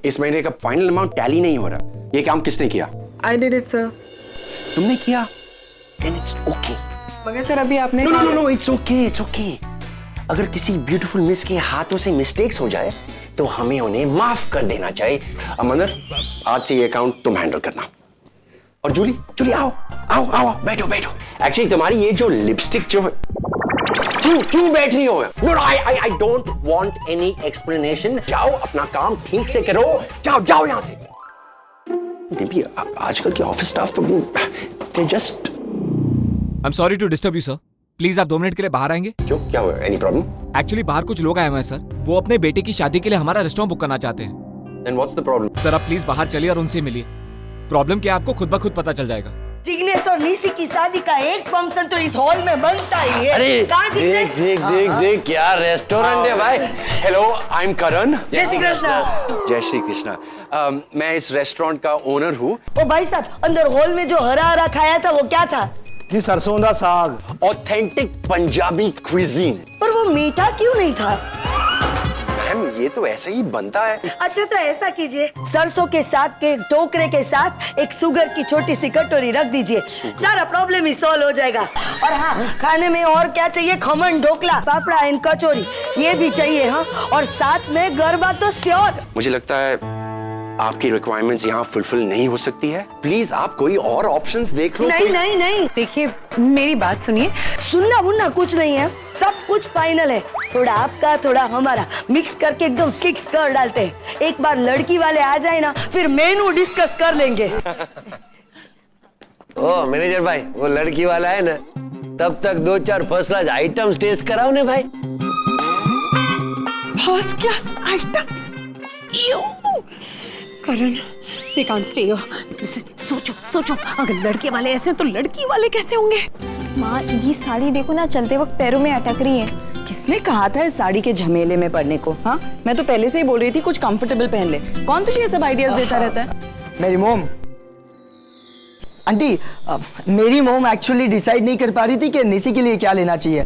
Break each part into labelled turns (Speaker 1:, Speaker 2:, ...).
Speaker 1: इस महीने का फाइनल अमाउंट टैली नहीं हो रहा। ये काम किसने किया?
Speaker 2: I did it, sir.
Speaker 1: तुमने किया? Then it's okay.
Speaker 2: मगर सर अभी आपने
Speaker 1: No, it's okay. अगर किसी ब्यूटीफुल मिस के हाथों से मिस्टेक्स हो जाए तो हमें उन्हें माफ कर देना चाहिए। अमंदर, आज से ये अकाउंट तुम हैंडल करना। और जूली आओ बैठो। एक्चुअली तुम्हारी ये जो लिपस्टिक जो है, क्यों बैठ रही हो? No, I don't want any explanation. जाओ अपना काम ठीक से करो। जाओ यहाँ से। नहीं, आजकल के ऑफिस स्टाफ तो they just
Speaker 3: I'm sorry to disturb you, sir. Please आप 2 मिनट के लिए बाहर आएंगे?
Speaker 1: क्यों, क्या हुआ? Any problem?
Speaker 3: एक्चुअली बाहर कुछ लोग आए हुए हैं सर, वो अपने बेटे की शादी के लिए हमारा रेस्टोरेंट बुक करना चाहते हैं।
Speaker 1: Then what's the problem?
Speaker 3: Sir आप प्लीज बाहर चलिए और उनसे मिलिए। प्रॉब्लम क्या आपको खुद ब खुद पता चल जाएगा।
Speaker 4: जिग्नेश और निशी की शादी का एक फंक्शन तो इस हॉल में बनता ही है।
Speaker 5: अरे
Speaker 4: कहाँ जिग्नेश?
Speaker 5: देख क्या रेस्टोरेंट है भाई।
Speaker 1: हेलो, आई एम करण।
Speaker 4: जय श्री कृष्ण।
Speaker 1: जय श्री कृष्णा। मैं इस रेस्टोरेंट का ओनर हूँ।
Speaker 4: ओ भाई साहब, अंदर हॉल में जो हरा खाया था वो क्या था?
Speaker 6: जी सरसों दा साग।
Speaker 1: Authentic Punjabi cuisine.
Speaker 4: पर वो मीठा क्यों नहीं था?
Speaker 1: मैम, ये तो ऐसे ही बनता है।
Speaker 4: अच्छा तो ऐसा कीजिए, सरसों के साग के टोकरे के साथ एक शुगर की छोटी सी कटोरी रख दीजिए, सारा प्रॉब्लम ही सॉल्व हो जाएगा। और हाँ, खाने में और क्या चाहिए? खमन, ढोकला, फाफड़ा एंड कचौरी, ये भी चाहिए। हाँ, और साथ में गरबा तो श्योर।
Speaker 1: मुझे लगता है आपकी रिक्वायरमेंट्स यहाँ फुलफिल नहीं हो सकती है। प्लीज आप कोई और ऑप्शंस देख लो।
Speaker 4: नहीं।
Speaker 2: देखिए मेरी बात सुनिए।
Speaker 4: सुनना वुनना कुछ नहीं है, सब कुछ फाइनल है। थोड़ा आपका थोड़ा हमारा मिक्स करके एकदम फिक्स कर डालते हैं। एक बार लड़की वाले आ जाए ना, फिर मेनू डिस्कस कर लेंगे।
Speaker 5: ओ मैनेजर भाई, वो लड़की वाला है ना, तब तक 2-4 फर्स्ट क्लास आइटम्स टेस्ट कराओ ने भाई।
Speaker 2: First class items? Karan, they can't stay here. सोचो अगर लड़के वाले ऐसे हैं तो लड़की वाले कैसे होंगे?
Speaker 7: माँ, ये साड़ी देखो ना, चलते वक्त पैरों में अटक रही है।
Speaker 8: किसने कहा था इस साड़ी के झमेले में पड़ने को? हाँ, मैं तो पहले से ही बोल रही थी कुछ कंफर्टेबल पहन ले। कौन तुझे ये सब आइडियाज देता रहता है?
Speaker 6: मेरी मोम। आंटी, मेरी मोम एक्चुअली डिसाइड नहीं कर पा रही थी कि निशी के लिए क्या लेना चाहिए।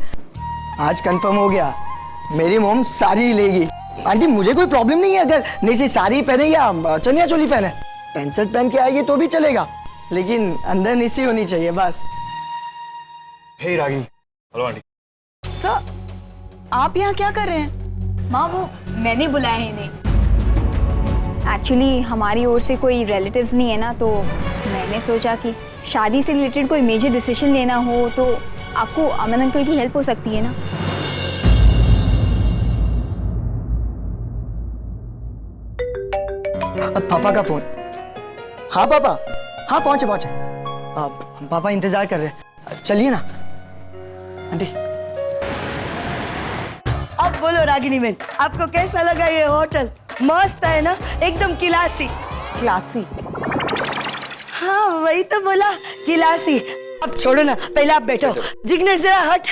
Speaker 6: आज कंफर्म हो गया, मेरी मोम साड़ी ही लेगी। आंटी, मुझे कोई प्रॉब्लम नहीं है अगर निशी साड़ी पहने या चनिया चोली पहने। पैंट शर्ट पहन के आएगी तो भी चलेगा, लेकिन अंदर निशी होनी चाहिए बस।
Speaker 9: Hey Ragini. Hello aunty.
Speaker 8: Sir, आप यहाँ क्या कर रहे हैं?
Speaker 7: माँ, वो मैंने बुलाया है इन्हें। एक्चुअली हमारी ओर से कोई रिलेटिव्स नहीं है ना, तो मैंने सोचा कि शादी से रिलेटेड कोई मेजर डिसीजन लेना हो तो आपको अमन अंकल की हेल्प हो सकती है ना।
Speaker 6: पापा का फोन। हाँ पापा, हाँ पहुंचे। पापा इंतजार कर रहे हैं, चलिए ना। आंटी,
Speaker 4: अब बोलो रागिनी बहन, आपको कैसा लगा ये होटल? मस्त है ना, एकदम क्लासी। हाँ वही तो बोला, क्लासी। अब छोड़ो ना, पहले आप बैठो। जिग्नेश जरा हट।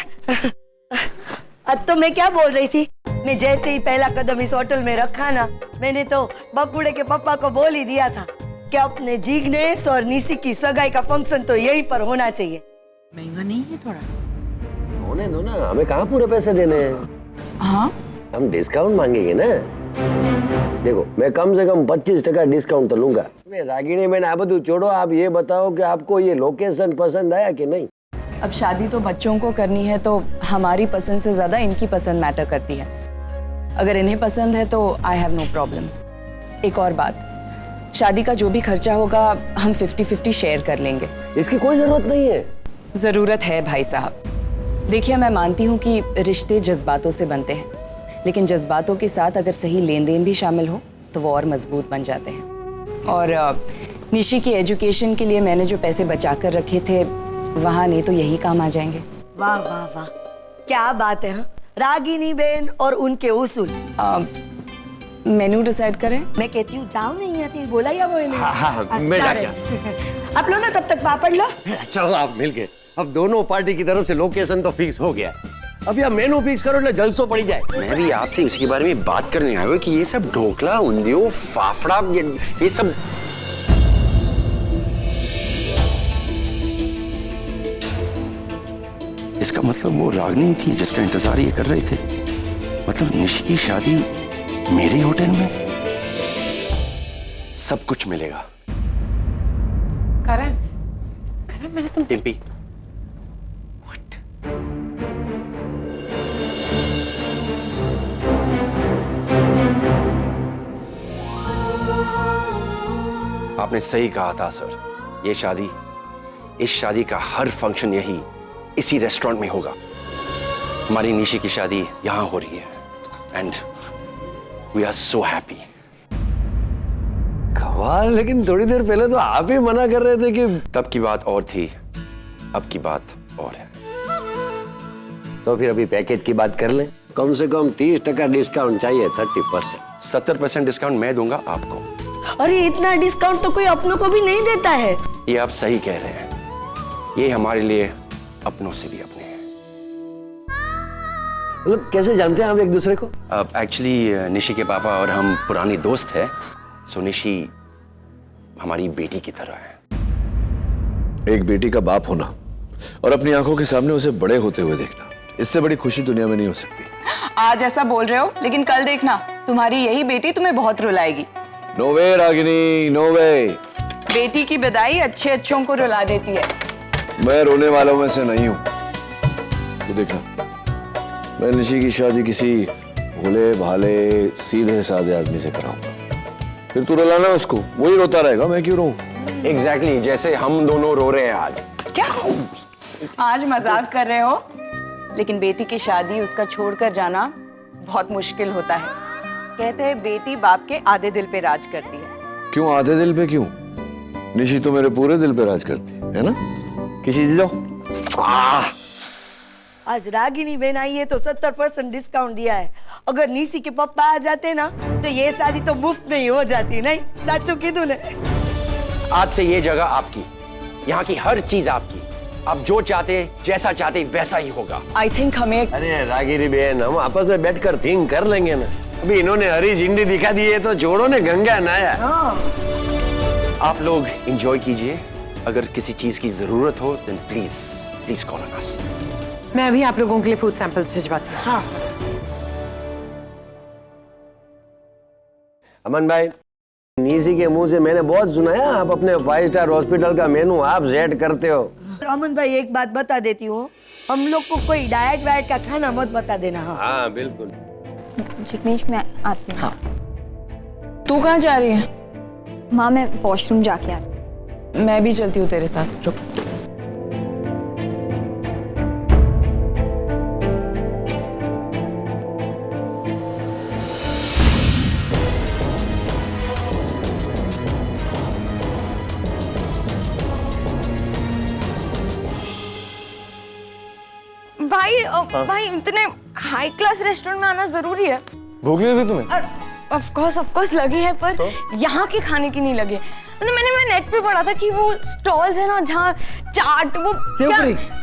Speaker 4: अब तो मैं क्या बोल रही थी, मैं जैसे ही पहला कदम इस होटल में रखा ना, मैंने तो बकुड़े के पापा को बोल ही दिया था कि अपने जिग्नेश और निशी की सगाई का फंक्शन तो यहीं पर होना चाहिए।
Speaker 8: महंगा नहीं है थोड़ा?
Speaker 5: होने दो ना, हमें कहाँ पूरे पैसे देने हैं।
Speaker 8: हाँ,
Speaker 5: हम डिस्काउंट मांगेंगे ना। देखो, मैं कम से कम 25% डिस्काउंट तो लूंगा। रागिनी मैंने आप બધું छोड़ो, आप ये बताओ कि आपको ये लोकेशन पसंद आया कि नहीं?
Speaker 8: अब शादी तो बच्चों को करनी है तो हमारी पसंद से ज्यादा इनकी पसंद मैटर करती है। अगर इन्हें पसंद है तो आई हैव नो प्रॉब्लम। एक और बात, शादी का जो भी खर्चा होगा हम 50-50 शेयर कर लेंगे।
Speaker 5: इसकी कोई जरूरत नहीं है।
Speaker 8: जरूरत है भाई साहब। देखिए, मैं मानती हूँ कि रिश्ते जज्बातों से बनते हैं, लेकिन जज्बातों के साथ अगर सही लेन देन भी शामिल हो तो वो और मजबूत बन जाते हैं। और निशी की एजुकेशन के लिए मैंने जो पैसे बचा कर रखे थे, वहाँ नहीं तो यही काम आ जाएंगे।
Speaker 4: वाह वाह वाह, क्या बात है। हाँ? रागिनी बहन और उनके उसूल।
Speaker 8: मेनू डिसाइड करें?
Speaker 4: मैं कहती हूँ जाओ, नहीं आती बोला या वो नहीं?
Speaker 5: हाँ, मैं जाके
Speaker 4: आप लो ना, तब तक पापड़ लो।
Speaker 5: चलो आप मिल गए। अब दोनों पार्टी की तरफ से लोकेशन तो फिक्स हो गया। अब यह मेनू फिक्स करो ना, जलसो पड़ी जाए।
Speaker 1: मैं भी आपसे उसके बारे में बात करने आया हूँ कि ये सब ढोकला, उंधियो, फाफड़ा, ये सब इसका मतलब वो रागिनी थी जिसका इंतजार ये कर रहे थे। मतलब निशी की शादी मेरे होटल में। सब कुछ मिलेगा।
Speaker 2: करण, करण मैंने तुमसे
Speaker 1: डिम्पी, आपने सही कहा था सर। ये शादी, इस शादी का हर फंक्शन यही इसी रेस्टोरेंट में होगा। हमारी निशी की शादी यहां हो रही है and we are so happy.
Speaker 5: कमाल, लेकिन थोड़ी देर पहले तो आप ही मना कर रहे थे कि
Speaker 1: तब की बात और थी, अब की बात और है।
Speaker 5: तो फिर अभी पैकेज की बात कर लें। कम से कम 30% डिस्काउंट चाहिए, 30%।
Speaker 1: 70% डिस्काउंट मैं दूंगा आपको।
Speaker 4: अरे इतना डिस्काउंट तो कोई अपनों को भी नहीं देता है।
Speaker 1: ये आप सही कह रहे हैं, ये हमारे लिए अपनों से भी अपने हैं।
Speaker 5: मतलब कैसे जानते हैं आप एक दूसरे को?
Speaker 1: अब एक्चुअली निशी के पापा और हम पुराने दोस्त हैं, सो निशी हमारी बेटी की तरह है।
Speaker 10: एक बेटी का बाप होना और अपनी आंखों के सामने उसे बड़े होते हुए देखना, इससे बड़ी खुशी दुनिया में नहीं हो सकती।
Speaker 8: आज ऐसा बोल रहे हो, लेकिन कल देखना तुम्हारी यही बेटी तुम्हें बहुत रुलाएगी।
Speaker 10: नो वे रागिनी, नो वे।
Speaker 8: बेटी की विदाई अच्छे अच्छों को रुला देती है।
Speaker 10: मैं रोने वालों में से नहीं हूं। तो देखना, मैं निशी की शादी किसी भोले भाले सीधे साधे आदमी से कराऊंगा, फिर तू रुलाना उसको, वही रोता रहेगा, मैं क्यों रोऊं?
Speaker 1: एग्जैक्टली जैसे हम दोनों रो रहे हैं आज।
Speaker 8: क्या आज मजाक कर रहे हो? लेकिन बेटी की शादी, उसका छोड़कर जाना बहुत मुश्किल होता है। कहते हैं बेटी बाप के आधे दिल पे राज करती है।
Speaker 10: क्यों आधे दिल पे क्यों? निशी तो मेरे पूरे दिल पे राज करती है ना? किसी दे दो।
Speaker 4: आज रागिनी बहन आई है तो 70% डिस्काउंट दिया है। अगर निशी के पप्पा आ जाते ना तो ये शादी तो मुफ्त में ही हो जाती। नहीं साचू कीधु ने?
Speaker 1: आज से ये जगह आपकी, यहाँ की हर चीज आपकी। आप जो चाहते, जैसा चाहते वैसा ही होगा।
Speaker 8: आई थिंक हमें
Speaker 5: अरे रागिनी बहन, हम आपस में बैठकर थिंक कर लेंगे ना। अभी इन्होंने हरी झंडी दिखा दी है तो जोड़ों ने गंगा नहाया।
Speaker 1: आप लोग एंजॉय कीजिए। अगर किसी चीज की जरूरत हो then please please call on us.
Speaker 2: मैं अभी आप लोगों के लिए फूड सैंपल्स भिजवाती हूँ।
Speaker 4: हाँ
Speaker 5: अमन भाई, निशी के मुंह से मैंने बहुत सुना है आप अपने 5 स्टार हॉस्पिटल का मेनू आप सेट करते हो।
Speaker 4: अमन भाई एक बात बता देती हूँ, हम लोग को कोई डाइट वाइट का खाना मत बता देना। हाँ
Speaker 5: हाँ बिल्कुल।
Speaker 7: जिग्नेश मैं आती हूँ।
Speaker 8: तू कहाँ जा रही है?
Speaker 7: माँ मैं वॉशरूम जाके आती।
Speaker 8: मैं भी चलती हूँ तेरे साथ, रुक।
Speaker 11: भाई इतने हाई क्लास रेस्टोरेंट में आना जरूरी है?
Speaker 9: भूख लगी तुम्हें?
Speaker 11: ऑफ कोर्स लगी है, पर तो? यहाँ के खाने की नहीं लगी। मतलब मैं नेट पे पढ़ा था कि वो स्टॉल्स है ना जहाँ चाट, वो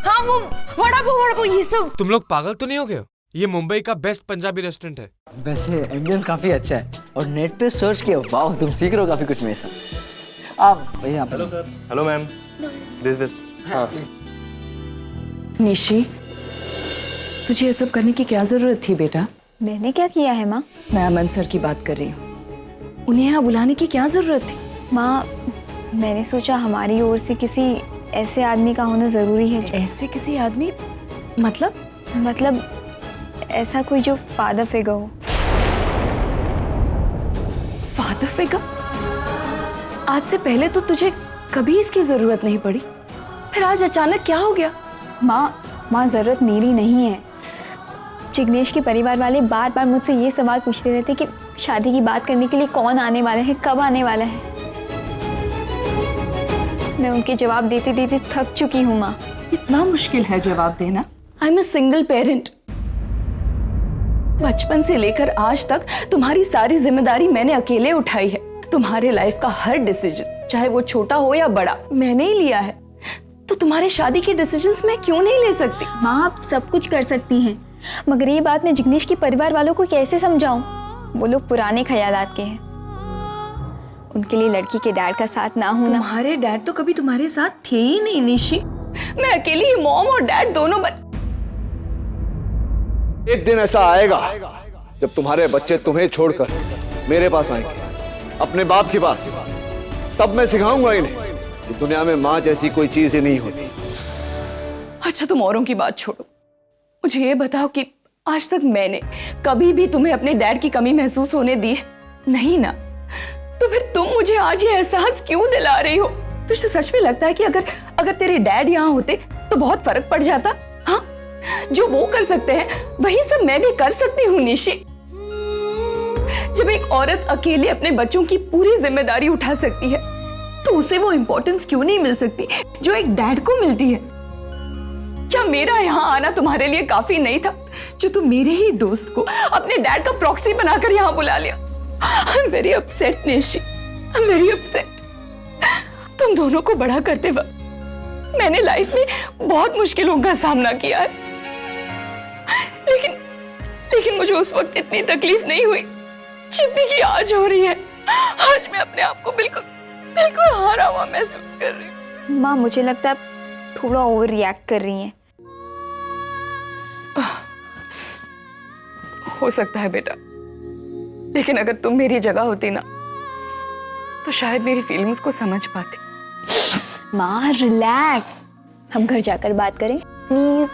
Speaker 11: हाँ वो वड़ा पाव ये सब।
Speaker 3: तुम लोग पागल तो नहीं हो गए? ये मुंबई का बेस्ट पंजाबी रेस्टोरेंट है।
Speaker 6: वैसे एम्बियंस काफी अच्छा है और नेट पे सर्च किया, वाह तुम सीख रहे हो काफी कुछ मेरे साथ। आप भैया।
Speaker 9: Hello sir. Hello ma'am. This हाँ।
Speaker 8: निशी, तुझे ये सब करने की क्या जरूरत थी बेटा?
Speaker 7: मैंने क्या किया है माँ?
Speaker 8: मैं अमन सर की बात कर रही हूँ। उन्हें यहाँ बुलाने की क्या जरूरत थी?
Speaker 7: माँ मैंने सोचा हमारी ओर से किसी ऐसे आदमी का होना जरूरी है।
Speaker 8: ऐसे किसी आदमी?
Speaker 7: मतलब ऐसा कोई जो फादर फिगर हो।
Speaker 8: Father figure? आज से पहले तो तुझे कभी इसकी जरूरत नहीं पड़ी, फिर आज अचानक क्या हो गया?
Speaker 7: माँ जरूरत मेरी नहीं है। जिग्नेश के परिवार वाले बार बार मुझसे ये सवाल पूछते रहते कि शादी की बात करने के लिए कौन आने वाला है, कब आने वाला है। मैं उनके जवाब देते देते थक चुकी हूँ माँ।
Speaker 8: इतना मुश्किल है जवाब देना? I am a single parent. बचपन से लेकर आज तक तुम्हारी सारी जिम्मेदारी मैंने अकेले उठाई है। तुम्हारे लाइफ का हर डिसीजन, चाहे वो छोटा हो या बड़ा, मैंने ही लिया है। तो तुम्हारे शादी के डिसीजंस मैं क्यों नहीं ले सकती?
Speaker 7: माँ आप सब कुछ कर सकती हैं, मगर ये बात मैं जिग्नेश के परिवार वालों को कैसे समझाऊं? वो लोग पुराने ख्यालात के हैं। उनके लिए लड़की के डैड का साथ ना होना।
Speaker 8: तुम्हारे डैड तो कभी तुम्हारे साथ थे ही नहीं निशी। मैं अकेली ही मॉम और डैड दोनों
Speaker 10: एक दिन ऐसा आएगा जब तुम्हारे बच्चे तुम्हें छोड़कर मेरे पास आएंगे, अपने बाप के पास। तब मैं सिखाऊंगा इन्हें कि दुनिया में माँ जैसी कोई चीज ही नहीं होती।
Speaker 8: अच्छा तुम औरों की बात छोड़ो, मुझे ये बताओ कि आज तक मैंने कभी भी तुम्हें अपने डैड की कमी महसूस होने दी है? नहीं ना? तो फिर तुम मुझे आज ये एहसास क्यों दिला रही हो? तुझे सच में लगता है कि अगर तेरे डैड यहाँ होते तो बहुत फर्क पड़ जाता? हाँ, जो वो कर सकते हैं वही सब मैं भी कर सकती हूँ निशी। जब एक औरत अकेले अपने बच्चों की पूरी जिम्मेदारी उठा सकती है तो उसे वो इंपॉर्टेंस क्यों नहीं मिल सकती जो एक डैड को मिलती है? क्या मेरा यहाँ आना तुम्हारे लिए काफी नहीं था जो तुम मेरे ही दोस्त को अपने डैड का प्रॉक्सी बनाकर यहाँ बुला लिया? I am very upset Nishi, I am very upset. तुम दोनों को बड़ा करते वक्त मैंने लाइफ में बहुत मुश्किलों का सामना किया है, लेकिन मुझे उस वक्त इतनी तकलीफ नहीं हुई जितनी की आज हो रही है। आज मैं अपने आप को बिल्कुल हारा हुआ महसूस कर रही हूँ।
Speaker 7: माँ मुझे लगता है थोड़ा ओवर रिएक्ट कर रही हैं।
Speaker 8: हो सकता है बेटा, लेकिन अगर तुम मेरी जगह होती ना तो शायद मेरी फीलिंग्स को समझ पाती।
Speaker 7: माँ रिलैक्स, हम घर जाकर बात करें प्लीज।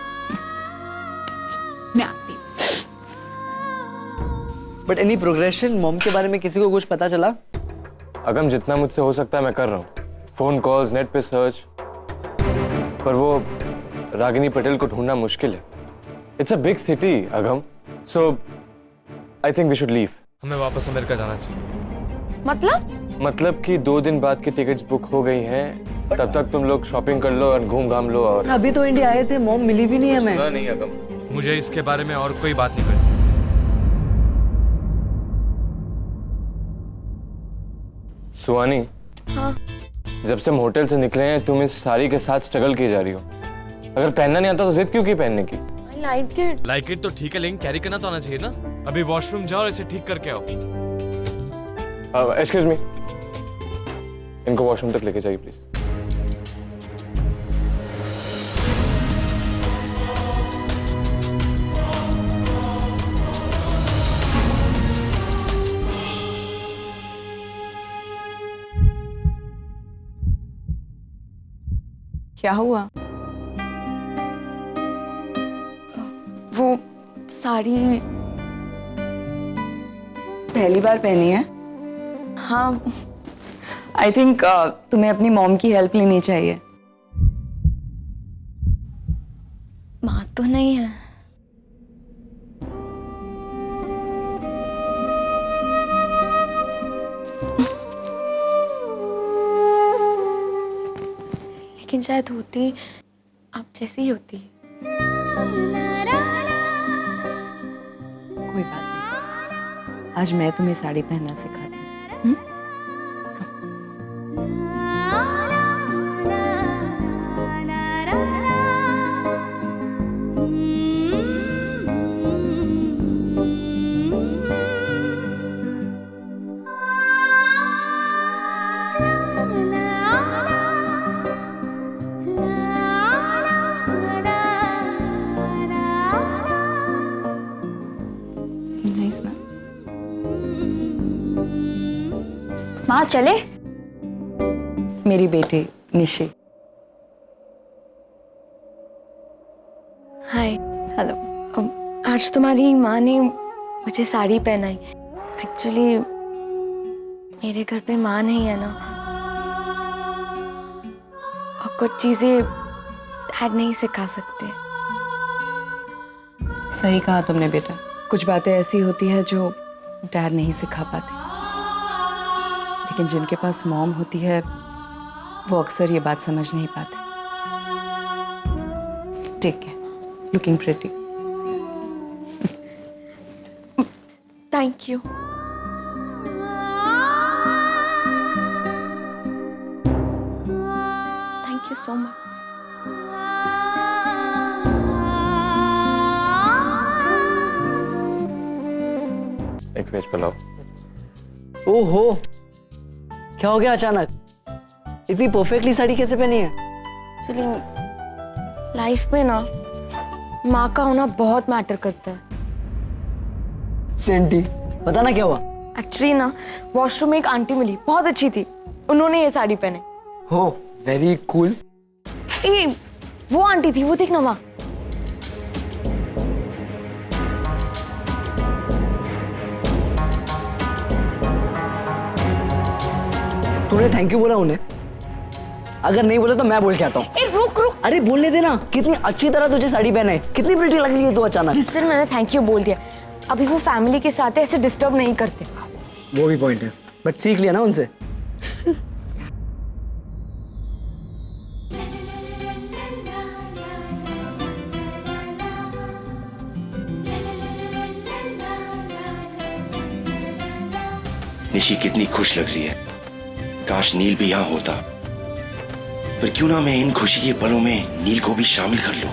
Speaker 7: मैं आती हूँ।
Speaker 6: But any progression? मॉम के बारे में किसी को कुछ पता चला?
Speaker 9: अगम जितना मुझसे हो सकता है मैं कर रहा हूँ, फोन कॉल्स, नेट पे सर्च, पर वो रागिनी पटेल को ढूंढना मुश्किल है। इट्स अ बिग सिटी अगम, so I think we should leave. हमें वापस अमेरिका जाना चाहिए। मतलब कि 2 दिन बाद की टिकट्स बुक हो गई हैं, तब तक तुम लोग शॉपिंग कर लो और घूम घाम लो। और
Speaker 6: अभी तो इंडिया आए थे, मॉम मिली भी नहीं है। मैं
Speaker 9: नहीं अगम, मुझे इसके बारे में और कोई बात नहीं करनी। सुहानी,
Speaker 11: हाँ?
Speaker 9: जब से हम होटल से निकले हैं तुम इस साड़ी के साथ स्ट्रगल की जा रही हो। अगर पहनना नहीं आता तो जिद क्यों की पहनने की?
Speaker 12: लाइक इट तो ठीक है, लेकिन कैरी करना तो आना चाहिए ना। अभी वॉशरूम जाओ और इसे ठीक करके आओ।
Speaker 9: एक्सक्यूज मी, इनको वॉशरूम तक लेके जाइए प्लीज।
Speaker 8: क्या हुआ?
Speaker 11: वो साड़ी
Speaker 8: पहली बार पहनी है?
Speaker 11: हाँ।
Speaker 8: आई थिंक तुम्हें अपनी मॉम की हेल्प लेनी चाहिए।
Speaker 11: माँ तो नहीं है। लेकिन शायद होती आप जैसी ही होती।
Speaker 8: कोई बात नहीं, आज मैं तुम्हें साड़ी पहनना सिखाती हूँ। नाइस ना?
Speaker 7: माँ चले?
Speaker 8: मेरी बेटी निशी।
Speaker 11: हाय।
Speaker 7: हेलो।
Speaker 11: आज तुम्हारी माँ ने मुझे साड़ी पहनाई। एक्चुअली मेरे घर पे माँ नहीं है ना, और कुछ चीजें डैड नहीं सिखा सकते।
Speaker 8: सही कहा तुमने बेटा, कुछ बातें ऐसी होती है जो डैड नहीं सिखा पाते, लेकिन जिनके पास मॉम होती है वो अक्सर ये बात समझ नहीं पाते। Take care, looking pretty.
Speaker 11: Thank you. Thank you so much.
Speaker 9: एक वेज पुलाव।
Speaker 6: ओहो, क्या हो गया अचानक? इतनी परफेक्टली साड़ी कैसे पहनी है?
Speaker 11: एक्चुअली लाइफ में ना माँ का होना बहुत मैटर करता है।
Speaker 6: सेंटी, बताना क्या हुआ?
Speaker 11: एक्चुअली ना वॉशरूम में एक आंटी मिली, बहुत अच्छी थी, उन्होंने ये साड़ी पहने।
Speaker 6: हो वेरी कूल।
Speaker 11: ए, वो आंटी थी, वो देख ना वहाँ।
Speaker 6: तूने थैंक यू बोला उन्हें? अगर नहीं बोले तो मैं बोल के आता हूँ।
Speaker 11: ए रुक रुक,
Speaker 6: अरे बोलने देना, कितनी अच्छी तरह तुझे साड़ी पहने, कितनी प्रिटी लग रही है तू अचानक।
Speaker 11: जिससे मैंने थैंक यू बोल दिया। अभी वो फैमिली के साथ है, ऐसे डिस्टर्ब नहीं करते।
Speaker 6: वो भी पॉइंट है, बट सीख लिया ना उनसे।
Speaker 1: निशी कितनी खुश लग रही है। काश नील भी यहाँ होता। पर क्यों ना मैं इन खुशी के पलों में नील को भी शामिल कर लूं।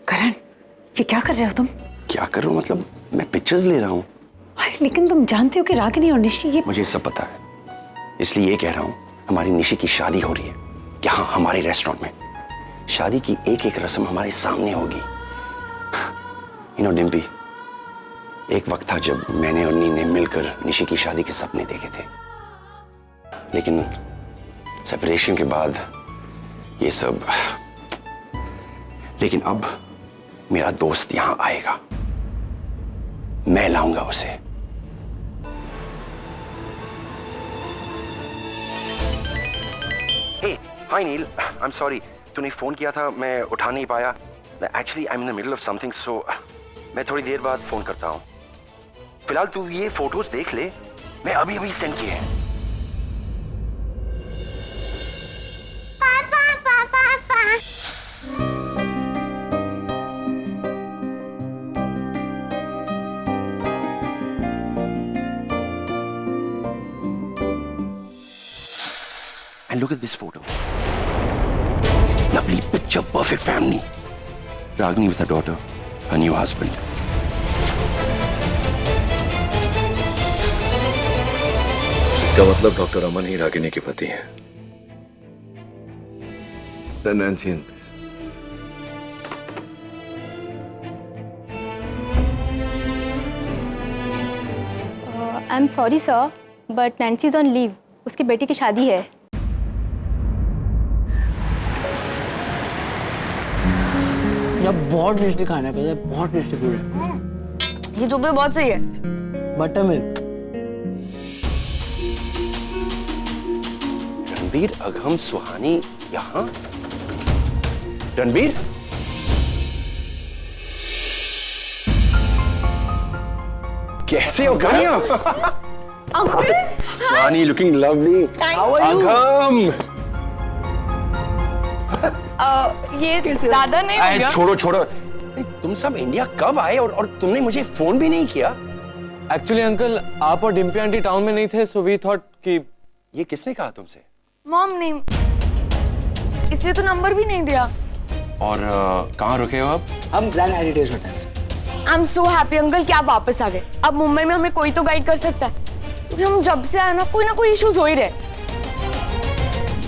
Speaker 2: करण, ये क्या कर रहे हो तुम?
Speaker 1: क्या करूं मतलब, मैं पिक्चर्स ले रहा हूं।
Speaker 2: अरे लेकिन तुम जानते हो कि रागिनी और निशी ये...
Speaker 1: मुझे सब पता है, इसलिए ये कह रहा हूं। हमारी निशी की शादी हो रही है यहाँ हमारे रेस्टोरेंट में। शादी की एक एक रस्म हमारे सामने होगी। डिम्पी, एक वक्त था जब मैंने और नी ने मिलकर निशी की शादी के सपने देखे थे, लेकिन सेपरेशन के बाद ये सब। लेकिन अब मेरा दोस्त यहां आएगा, मैं लाऊंगा उसे। Hey, hi Neel, I am sorry, तूने फोन किया था, मैं उठा नहीं पाया। Actually I am in the middle of something, so मैं थोड़ी देर बाद फोन करता हूं। फिलहाल तू ये फोटोज देख ले, मैं अभी अभी सेंड किए हैं।
Speaker 13: पापा पापा पापा।
Speaker 1: And look at this photo. Lovely picture, perfect family. Ragini with her daughter, her new husband.
Speaker 10: इसका मतलब डॉक्टर अमन ही रागिनी के पति हैं। Nancy,
Speaker 7: I am sorry sir, but Nancy is on leave, उसकी बेटी की शादी है।
Speaker 6: यार बहुत टेस्टी खाना है, पता है, बहुत टेस्टी फूड है।
Speaker 11: ये तो भी बहुत सही है।
Speaker 6: Butter milk.
Speaker 1: रणबीर, अगम, सुहानी यहाँ? रणबीर, कैसे हो Kanya? Suhani looking lovely. How are you? Agam,
Speaker 11: ये ज्यादा नहीं हो गया?
Speaker 1: छोड़ो छोड़ो, तुम सब इंडिया कब आए और तुमने मुझे फोन भी नहीं किया?
Speaker 9: एक्चुअली अंकल, आप और डिम्पी आंटी टाउन में नहीं थे, सो वी थॉट कि...
Speaker 1: ये किसने कहा तुमसे?
Speaker 11: मॉम ने, इसलिए तो नंबर भी नहीं दिया।
Speaker 1: और कहाँ रुके हो अब?
Speaker 6: हम grand heritage hotel.
Speaker 11: I am so happy uncle कि आप वापस आ गए। अब मुंबई में हमें कोई तो गाइड कर सकता है, क्योंकि हम जब से आए ना कोई इश्यूज हो ही रहे।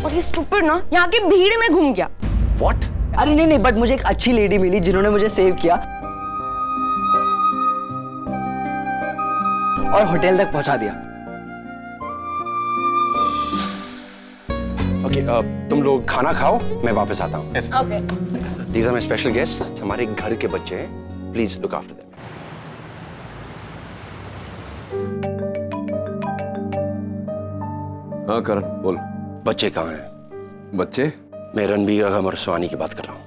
Speaker 11: और ये स्टूपिड ना यहाँ की भीड़ में घूम गया।
Speaker 1: What?
Speaker 6: अरे नहीं, बट मुझे एक अच्छी लेडी मिली जिन्होंने मुझे सेव किया और होटल तक पहुंचा दिया।
Speaker 1: ओके, तुम लोग खाना खाओ, मैं वापस आता हूँ।
Speaker 11: Okay.
Speaker 1: These are my special guests, हमारे घर के बच्चे हैं, प्लीज लुक आफ्टर देम।
Speaker 10: हाँ करण, बोल।
Speaker 1: बच्चे कहाँ हैं?
Speaker 10: बच्चे?
Speaker 1: मैं रणबीर, अगम और सुहानी की बात कर रहा हूँ।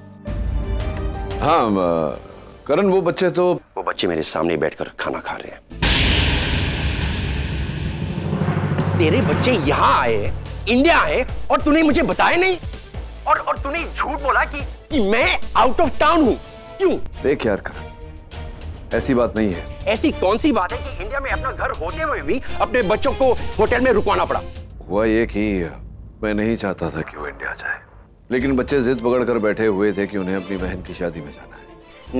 Speaker 10: हाँ करण, वो बच्चे
Speaker 1: मेरे सामने बैठकर खाना खा रहे हैं। तेरे बच्चे यहाँ आए, इंडिया आए, और तूने मुझे बताया नहीं, और तूने झूठ बोला कि मैं आउट ऑफ टाउन हूँ। क्यों?
Speaker 10: देख यार करण, ऐसी बात नहीं है।
Speaker 1: ऐसी कौन सी बात है कि इंडिया में अपना घर होते हुए भी अपने बच्चों को होटल में रुकवाना पड़ा?
Speaker 10: हुआ ये कि मैं नहीं चाहता था कि वो इंडिया जाए, लेकिन बच्चे जिद पकड़ कर बैठे हुए थे कि उन्हें अपनी बहन की शादी में जाना है।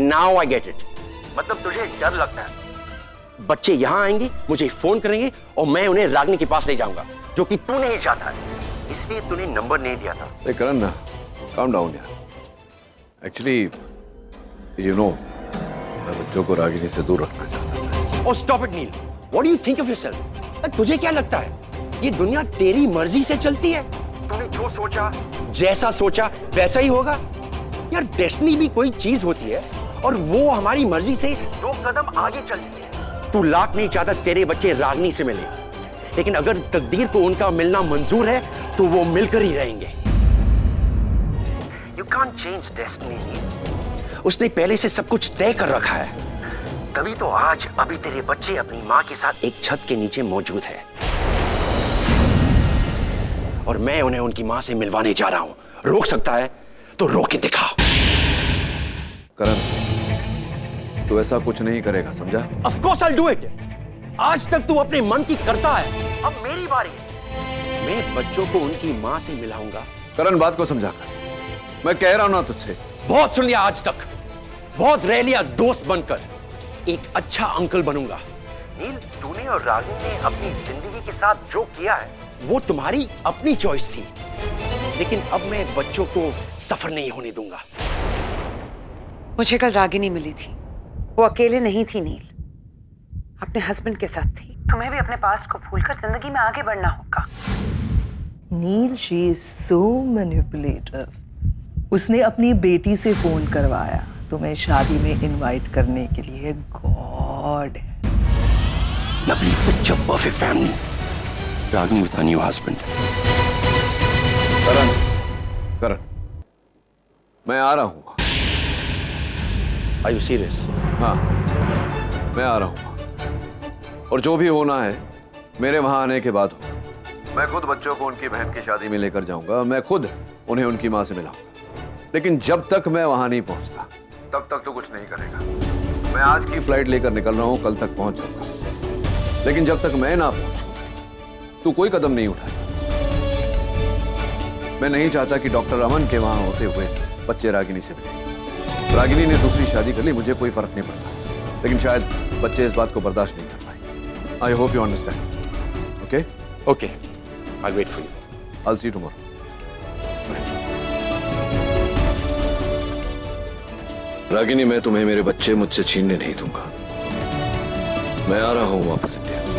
Speaker 1: Now I get it. मतलब तुझे डर लगता है बच्चे यहाँ आएंगे, मुझे फोन करेंगे और मैं उन्हें रागिनी के पास ले जाऊंगा, जो कि तू नहीं चाहता है, इसलिए तूने नंबर नहीं दिया था।
Speaker 10: अरे करण ना, calm down यार। एक्चुअली यू नो मैं बच्चों को रागिनी से दूर रखना चाहता था।
Speaker 1: और stop it Neel, what do you think of yourself? तुझे क्या लगता है ये दुनिया तेरी मर्जी से चलती है? तूने जो सोचा, जैसा सोचा वैसा ही होगा। यार डेस्टिनी भी कोई चीज होती है और वो हमारी मर्जी से 2 कदम आगे चलती है। तू लाख नहीं चाहता तेरे बच्चे रागिनी से मिले, लेकिन अगर तकदीर को उनका मिलना मंजूर है तो वो मिलकर ही रहेंगे। You can't change destiny. उसने पहले से सब कुछ तय कर रखा है, तभी तो आज अभी तेरे बच्चे अपनी माँ के साथ एक छत के नीचे मौजूद है और मैं उन्हें उनकी माँ से मिलवाने जा रहा हूँ। रोक सकता है तो रोक के दिखा।
Speaker 10: करण, तू ऐसा कुछ नहीं करेगा, समझा?
Speaker 1: Of course I'll do it. आज तक तू अपने मन की करता है, अब मेरी बारी है। मैं बच्चों को उनकी माँ से मिलाऊंगा।
Speaker 10: करण, बात को समझा कर। मैं कह रहा हूं ना तुझसे।
Speaker 1: बहुत सुन लिया आज तक, बहुत रह लिया दोस्त बनकर। एक अच्छा अंकल बनूंगा। नील, तूने और रागिनी ने अपनी जिंदगी के साथ जो किया है वो तुम्हारी अपनी चॉइस थी, लेकिन अब मैं बच्चों को सफर नहीं होने दूंगा।
Speaker 13: मुझे कल रागिनी मिली थी, वो अकेले नहीं थी नील, अपने हस्बैंड के साथ थी। तुम्हें भी अपने पास्ट को भूलकर जिंदगी में आगे बढ़ना होगा।
Speaker 14: नील, शी इज सो मैनिपुलेटिव। उसने अपनी बेटी से फोन करवाया तुम्हें शादी में इनवाइट करने के लिए। God,
Speaker 1: lovely, such a perfect family. Ragini with her new husband.
Speaker 10: करण, करण, मैं आ रहा हूँ।
Speaker 1: Are you serious?
Speaker 10: हाँ, मैं आ रहा हूँ और जो भी होना है मेरे वहां आने के बाद हो। मैं खुद बच्चों को उनकी बहन की शादी में लेकर जाऊंगा, मैं खुद उन्हें उनकी माँ से मिलाऊंगा। लेकिन जब तक मैं वहां नहीं पहुंचता तब तक तो कुछ नहीं करेगा। मैं आज की फ्लाइट लेकर निकल रहा हूं, कल तक पहुंच जाऊंगा, लेकिन जब तक मैं ना पहुंचूं तू कोई कदम नहीं उठाए। मैं नहीं चाहता कि डॉक्टर अमन के वहां होते हुए बच्चे रागिनी से मिले। रागिनी ने दूसरी शादी कर ली, मुझे कोई फर्क नहीं पड़ता, लेकिन शायद बच्चे इस बात को बर्दाश्त नहीं कर पाए। I hope you understand. Okay?
Speaker 1: Okay, I wait for you.
Speaker 10: I will see you tomorrow. Ragini, मैं तुम्हें मेरे बच्चे मुझसे छीनने नहीं दूंगा। मैं आ रहा हूं वापस इंडिया।